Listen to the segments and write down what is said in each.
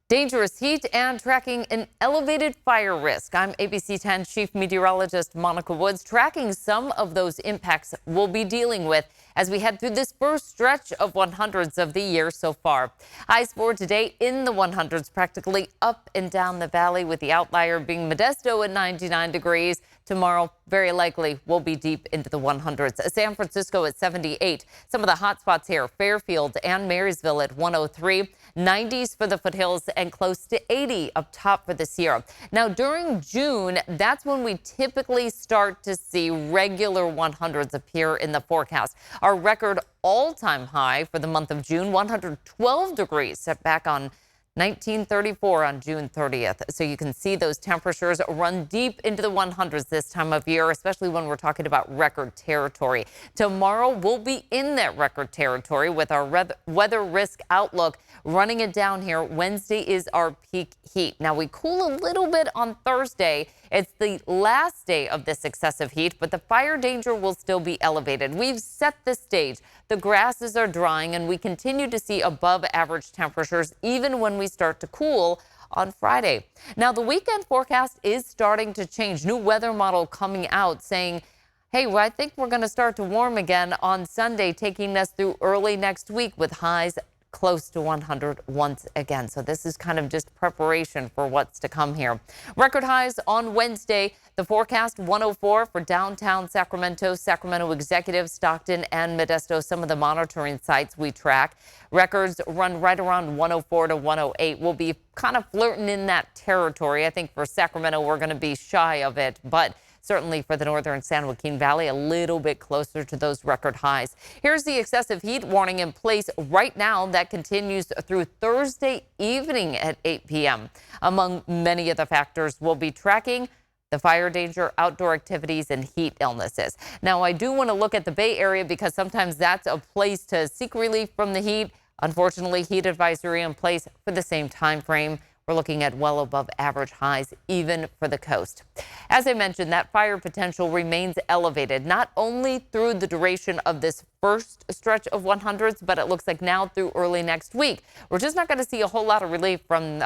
Dangerous heat and tracking an elevated fire risk. I'm ABC 10 Chief Meteorologist Monica Woods, tracking some of those impacts we'll be dealing with as we head through this first stretch of 100s of the year so far. Highs for today in the 100s, practically up and down the valley, with the outlier being Modesto at 99 degrees. Tomorrow, very likely, will be deep into the 100s. San Francisco at 78. Some of the hot spots here, Fairfield and Marysville at 103. 90s for the foothills and close to 80 up top for the Sierra. Now, during June, that's when we typically start to see regular 100s appear in the forecast. Our record all-time high for the month of June, 112 degrees, set back on 1934 on June 30th. So you can see those temperatures run deep into the 100s this time of year, especially when we're talking about record territory. Tomorrow we'll be in that record territory with our weather risk outlook running it down here. Wednesday is our peak heat. Now we cool a little bit on Thursday. It's the last day of this excessive heat, but the fire danger will still be elevated. We've set the stage. The grasses are drying, and we continue to see above average temperatures even when we start to cool on Friday. Now, the weekend forecast is starting to change. New weather model coming out saying, hey, well, I think we're going to start to warm again on Sunday, taking us through early next week with highs close to 100 once again. So this is kind of just preparation for what's to come here. Record highs on Wednesday. The forecast 104 for downtown Sacramento, Sacramento Executive, Stockton, and Modesto, some of the monitoring sites we track. Records run right around 104 to 108. We'll be kind of flirting in that territory. I think for Sacramento, we're going to be shy of it, but certainly for the northern San Joaquin Valley, a little bit closer to those record highs. Here's the excessive heat warning in place right now that continues through Thursday evening at 8 p.m. Among many of the factors we'll be tracking, the fire danger, outdoor activities, and heat illnesses. Now, I do want to look at the Bay Area because sometimes that's a place to seek relief from the heat. Unfortunately, heat advisory in place for the same time frame. We're looking at well above average highs, even for the coast. As I mentioned, that fire potential remains elevated, not only through the duration of this first stretch of 100s, but it looks like now through early next week. We're just not going to see a whole lot of relief from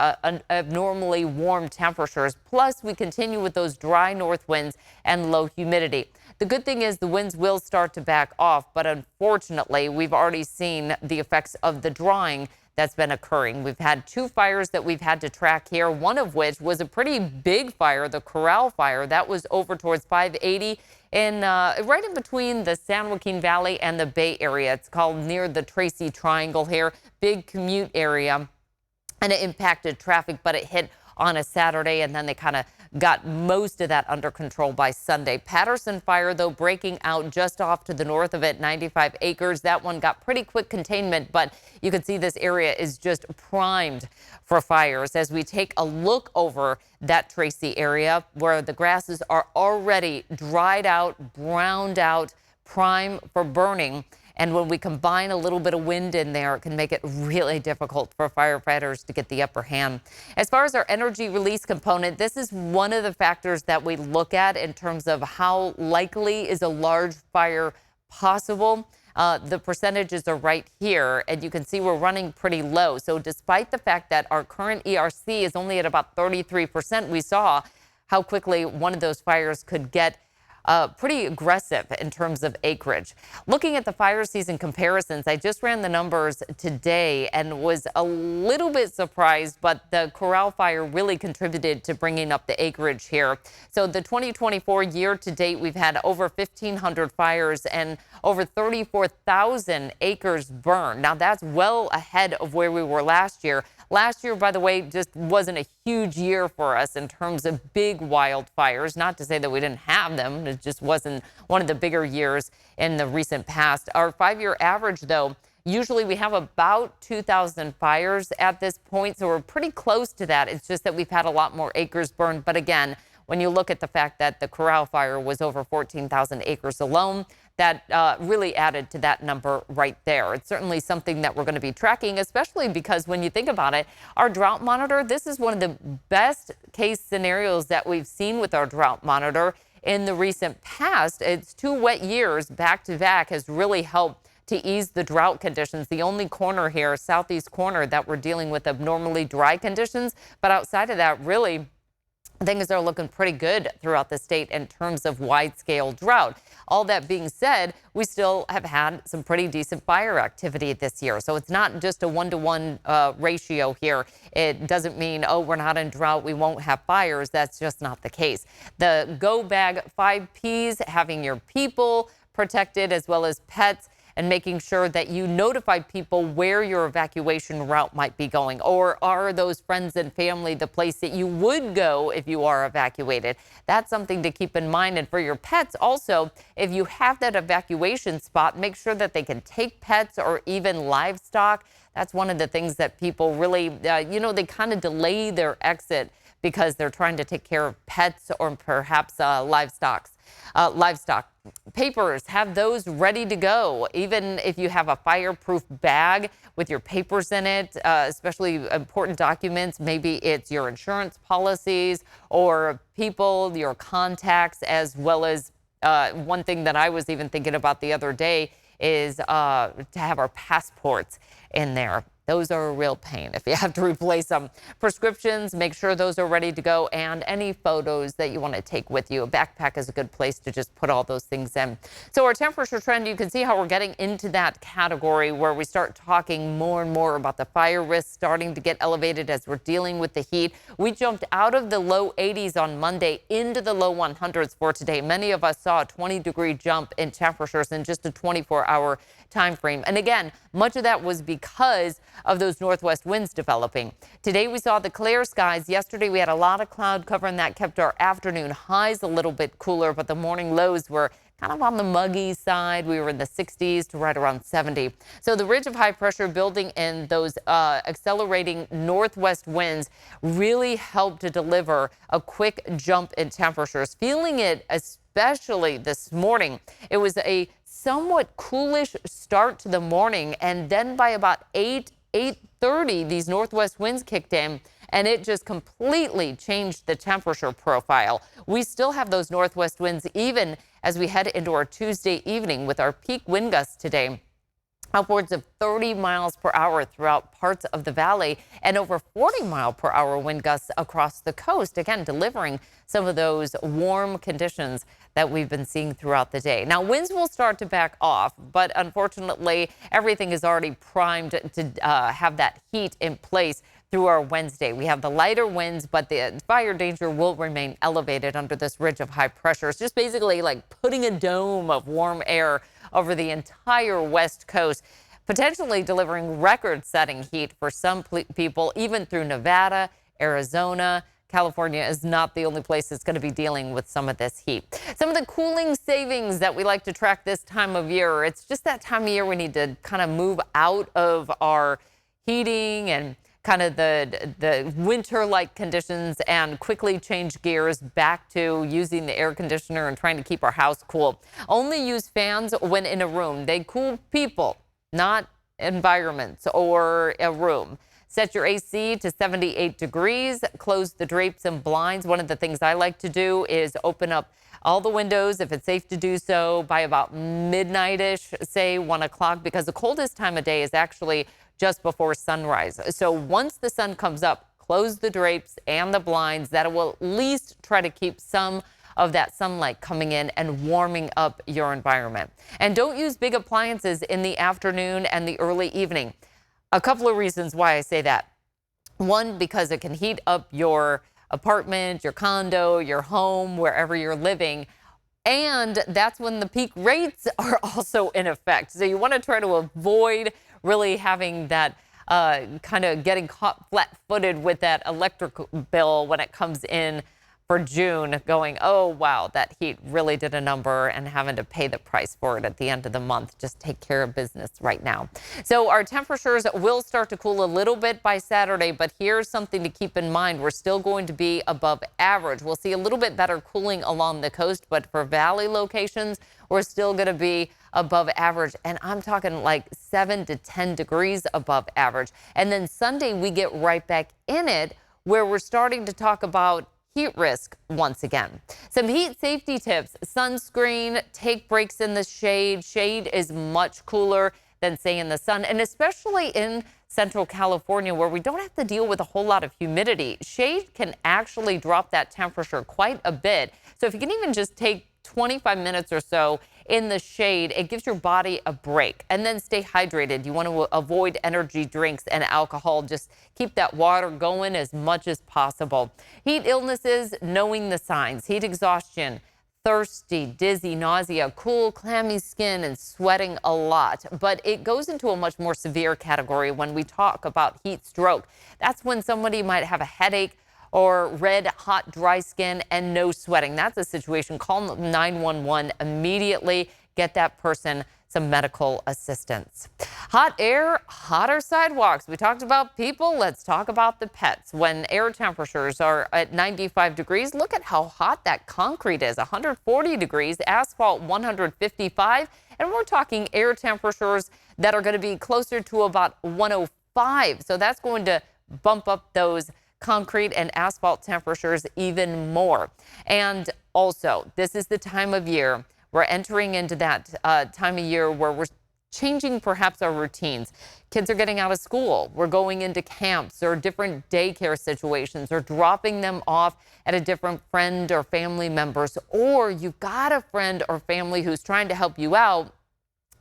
abnormally warm temperatures. Plus, we continue with those dry north winds and low humidity. The good thing is the winds will start to back off, but unfortunately, we've already seen the effects of the drying that's been occurring. We've had two fires that we've had to track here, one of which was a pretty big fire, the Corral fire. That was over towards 580 in right in between the San Joaquin Valley and the Bay Area. It's called near the Tracy Triangle here, big commute area, and it impacted traffic, but it hit on a Saturday, and then they kind of got most of that under control by Sunday. Patterson fire, though, breaking out just off to the north of it, 95 acres. That one got pretty quick containment, but you can see this area is just primed for fires. As we take a look over that Tracy area where the grasses are already dried out, browned out, prime for burning. And when we combine a little bit of wind in there, it can make it really difficult for firefighters to get the upper hand. As far as our energy release component, this is one of the factors that we look at in terms of how likely is a large fire possible. The percentages are right here, and you can see we're running pretty low. So despite the fact that our current ERC is only at about 33%, we saw how quickly one of those fires could get pretty aggressive in terms of acreage. Looking at the fire season comparisons, I just ran the numbers today and was a little bit surprised, but the Corral fire really contributed to bringing up the acreage here. So the 2024 year to date, we've had over 1,500 fires and over 34,000 acres burned. Now that's well ahead of where we were last year. Last year, by the way, just wasn't a huge year for us in terms of big wildfires. Not to say that we didn't have them. It just wasn't one of the bigger years in the recent past. Our 5-year average, though, usually we have about 2,000 fires at this point, so we're pretty close to that. It's just that we've had a lot more acres burned. But again, when you look at the fact that the Corral fire was over 14,000 acres alone, that really added to that number right there. It's certainly something that we're going to be tracking, especially because when you think about it, our drought monitor, this is one of the best case scenarios that we've seen with our drought monitor in the recent past. It's 2 wet years back to back has really helped to ease the drought conditions. The only corner here, southeast corner, that we're dealing with abnormally dry conditions. But outside of that, really, things are looking pretty good throughout the state in terms of wide-scale drought. All that being said, we still have had some pretty decent fire activity this year. So it's not just a one-to-one ratio here. It doesn't mean, oh, we're not in drought, we won't have fires. That's just not the case. The Go Bag 5 Ps, having your people protected as well as pets, and making sure that you notify people where your evacuation route might be going, or are those friends and family the place that you would go if you are evacuated. That's something to keep in mind. And for your pets also, if you have that evacuation spot, make sure that they can take pets or even livestock. That's one of the things that people really, they kind of delay their exit because they're trying to take care of pets or perhaps livestock. Papers, have those ready to go. Even if you have a fireproof bag with your papers in it, especially important documents, maybe it's your insurance policies or people, your contacts, as well as one thing that I was even thinking about the other day is to have our passports in there. Those are a real pain if you have to replace them. Prescriptions, make sure those are ready to go, and any photos that you want to take with you. A backpack is a good place to just put all those things in. So our temperature trend, you can see how we're getting into that category where we start talking more and more about the fire risk starting to get elevated as we're dealing with the heat. We jumped out of the low 80s on Monday into the low 100s for today. Many of us saw a 20-degree jump in temperatures in just a 24-hour time frame. And again, much of that was because of those northwest winds developing. Today we saw the clear skies. Yesterday we had a lot of cloud cover, and that kept our afternoon highs a little bit cooler, but the morning lows were kind of on the muggy side. We were in the 60s to right around 70. So the ridge of high pressure building in those accelerating northwest winds really helped to deliver a quick jump in temperatures. Feeling it especially this morning. It was a somewhat coolish start to the morning, and then by about 8:30, these northwest winds kicked in, and it just completely changed the temperature profile. We still have those northwest winds even as we head into our Tuesday evening, with our peak wind gusts today upwards of 30 miles per hour throughout parts of the valley, and over 40-mile-per-hour wind gusts across the coast, again delivering some of those warm conditions that we've been seeing throughout the day. Now, winds will start to back off, but unfortunately, everything is already primed to have that heat in place through our Wednesday. We have the lighter winds, but the fire danger will remain elevated under this ridge of high pressure. It's just basically like putting a dome of warm air over the entire West Coast, potentially delivering record-setting heat for some people, even through Nevada, Arizona. California is not the only place that's going to be dealing with some of this heat. Some of the cooling savings that we like to track this time of year, it's just that time of year we need to kind of move out of our heating and kind of the winter-like conditions and quickly change gears back to using the air conditioner and trying to keep our house cool. Only use fans when in a room. They cool people, not environments or a room. Set your AC to 78 degrees. Close the drapes and blinds. One of the things I like to do is open up all the windows, if it's safe to do so, by about midnight-ish, say 1 o'clock, because the coldest time of day is actually just before sunrise. So once the sun comes up, close the drapes and the blinds. That will at least try to keep some of that sunlight coming in and warming up your environment. And don't use big appliances in the afternoon and the early evening. A couple of reasons why I say that. One, because it can heat up your apartment, your condo, your home, wherever you're living. And that's when the peak rates are also in effect. So you want to try to avoid really having that kind of getting caught flat-footed with that electric bill when it comes in for June, going, oh, wow, that heat really did a number, and having to pay the price for it at the end of the month. Just take care of business right now. So our temperatures will start to cool a little bit by Saturday, but here's something to keep in mind. We're still going to be above average. We'll see a little bit better cooling along the coast, but for valley locations, we're still going to be above average. And I'm talking like 7 to 10 degrees above average. And then Sunday, we get right back in it, where we're starting to talk about heat risk once again. Some heat safety tips: sunscreen, take breaks in the shade. Shade is much cooler than, say, in the sun, and especially in Central California, where we don't have to deal with a whole lot of humidity. Shade can actually drop that temperature quite a bit. So if you can even just take 25 minutes or so in the shade, it gives your body a break. And then stay hydrated. You want to avoid energy drinks and alcohol. Just keep that water going as much as possible. Heat illnesses: knowing the signs: heat exhaustion, thirsty, dizzy, nausea, cool, clammy skin, and sweating a lot. But it goes into a much more severe category when we talk about heat stroke. That's when somebody might have a headache or red, hot, dry skin and no sweating. That's a situation. Call 911 immediately. Get that person some medical assistance. Hot air, hotter sidewalks. We talked about people. Let's talk about the pets. When air temperatures are at 95 degrees, look at how hot that concrete is. 140 degrees, asphalt 155, and we're talking air temperatures that are going to be closer to about 105. So that's going to bump up those concrete and asphalt temperatures even more. And also, this is the time of year we're entering into, that time of year where we're changing perhaps our routines. Kids are getting out of school. We're going into camps or different daycare situations, or dropping them off at a different friend or family members. Or you've got a friend or family who's trying to help you out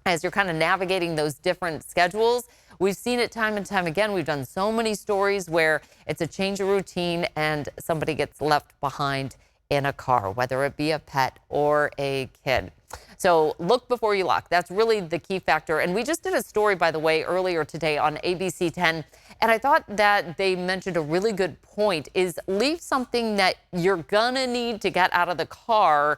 as you're kind of navigating those different schedules. We've seen it time and time again. We've done so many stories where it's a change of routine and somebody gets left behind in a car, whether it be a pet or a kid. So look before you lock. That's really the key factor. And we just did a story, by the way, earlier today on ABC 10. And I thought that they mentioned a really good point: is leave something that you're gonna need to get out of the car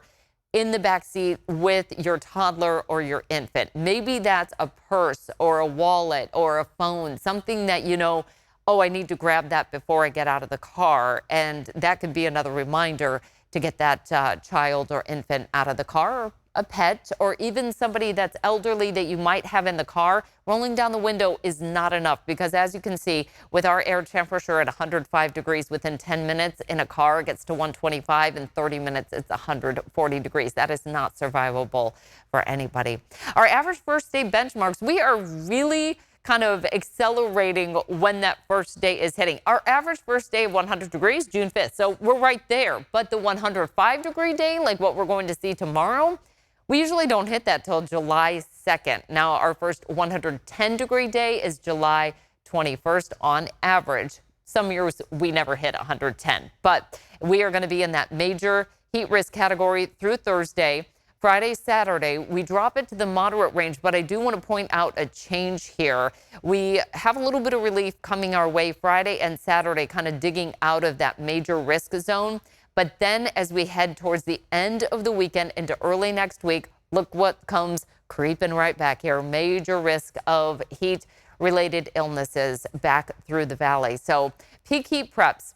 in the back seat with your toddler or your infant. Maybe that's a purse or a wallet or a phone, something that you know, oh, I need to grab that before I get out of the car. And that could be another reminder to get that child or infant out of the car, or a pet, or even somebody that's elderly that you might have in the car. Rolling down the window is not enough, because as you can see, with our air temperature at 105 degrees, within 10 minutes in a car, it gets to 125. In 30 minutes, it's 140 degrees. That is not survivable for anybody. Our average first day benchmarks, we are really kind of accelerating when that first day is hitting. Our average first day of 100 degrees, June 5th. So we're right there. But the 105-degree day, like what we're going to see tomorrow, we usually don't hit that till July 2nd. Now, our first 110-degree day is July 21st on average. Some years we never hit 110, but we are going to be in that major heat risk category through Thursday. Friday, Saturday, we drop it to the moderate range, but I do want to point out a change here. We have a little bit of relief coming our way Friday and Saturday, kind of digging out of that major risk zone. But then as we head towards the end of the weekend into early next week, look what comes creeping right back here. Major risk of heat-related illnesses back through the valley. So peak heat preps.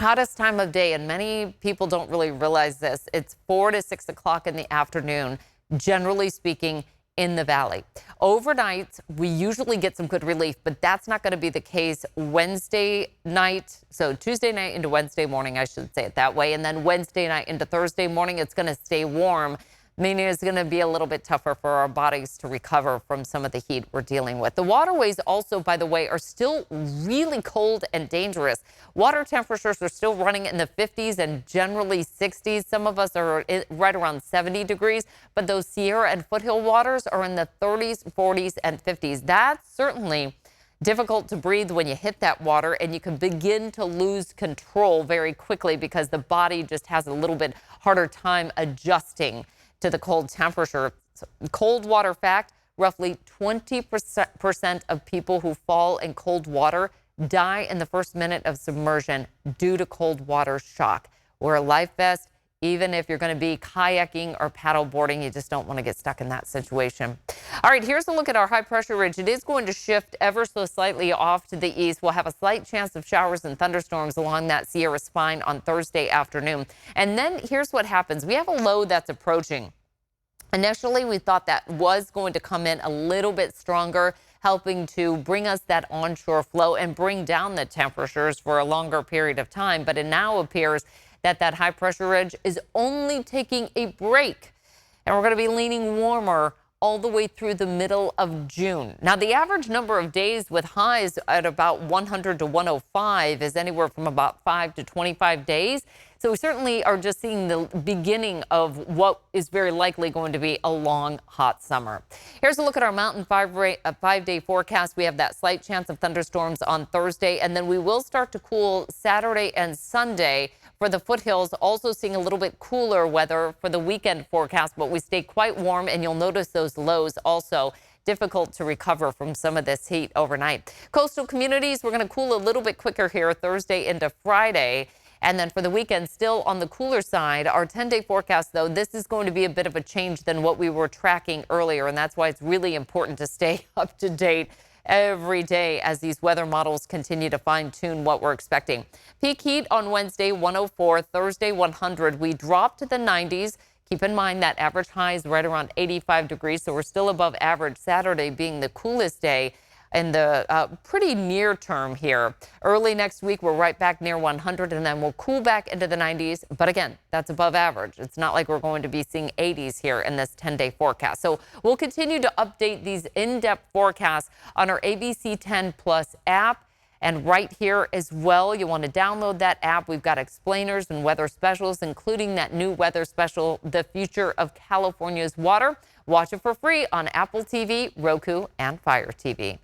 Hottest time of day, and many people don't really realize this, it's 4 to 6 o'clock in the afternoon, generally speaking, in the valley. Overnight, we usually get some good relief, but that's not going to be the case Wednesday night. So Tuesday night into Wednesday morning, I should say it that way. And then Wednesday night into Thursday morning, it's going to stay warm, meaning it's going to be a little bit tougher for our bodies to recover from some of the heat we're dealing with. The waterways also, by the way, are still really cold and dangerous. Water temperatures are still running in the 50s and generally 60s. Some of us are right around 70 degrees, but those Sierra and foothill waters are in the 30s, 40s, and 50s. That's certainly difficult to breathe when you hit that water, and you can begin to lose control very quickly because the body just has a little bit harder time adjusting to the cold temperature. Cold water fact: roughly 20% of people who fall in cold water die in the first minute of submersion due to cold water shock. Wear a life vest, even if you're going to be kayaking or paddle boarding. You just don't want to get stuck in that situation. All right, here's a look at our high pressure ridge. It is going to shift ever so slightly off to the east. We'll have a slight chance of showers and thunderstorms along that Sierra spine on Thursday afternoon. And then here's what happens. We have a low that's approaching. Initially, we thought that was going to come in a little bit stronger, helping to bring us that onshore flow and bring down the temperatures for a longer period of time. But it now appears that high pressure ridge is only taking a break. And we're going to be leaning warmer all the way through the middle of June. Now, the average number of days with highs at about 100 to 105 is anywhere from about 5 to 25 days. So we certainly are just seeing the beginning of what is very likely going to be a long, hot summer. Here's a look at our mountain five-day forecast. We have that slight chance of thunderstorms on Thursday, and then we will start to cool Saturday and Sunday. For the foothills, also seeing a little bit cooler weather for the weekend forecast, but we stay quite warm, and you'll notice those lows also difficult to recover from some of this heat overnight. Coastal communities, we're going to cool a little bit quicker here Thursday into Friday. And then for the weekend, still on the cooler side. Our 10-day forecast, though, this is going to be a bit of a change than what we were tracking earlier. And that's why it's really important to stay up to date every day as these weather models continue to fine-tune what we're expecting. Peak heat on Wednesday, 104, Thursday, 100. We drop to the 90s. Keep in mind that average high is right around 85 degrees, so we're still above average. Saturday being the coolest day in the pretty near term here. Early next week, we're right back near 100, and then we'll cool back into the 90s. But again, that's above average. It's not like we're going to be seeing 80s here in this 10-day forecast. So we'll continue to update these in-depth forecasts on our ABC 10 Plus app. And right here as well, you want to download that app. We've got explainers and weather specials, including that new weather special, The Future of California's Water. Watch it for free on Apple TV, Roku, and Fire TV.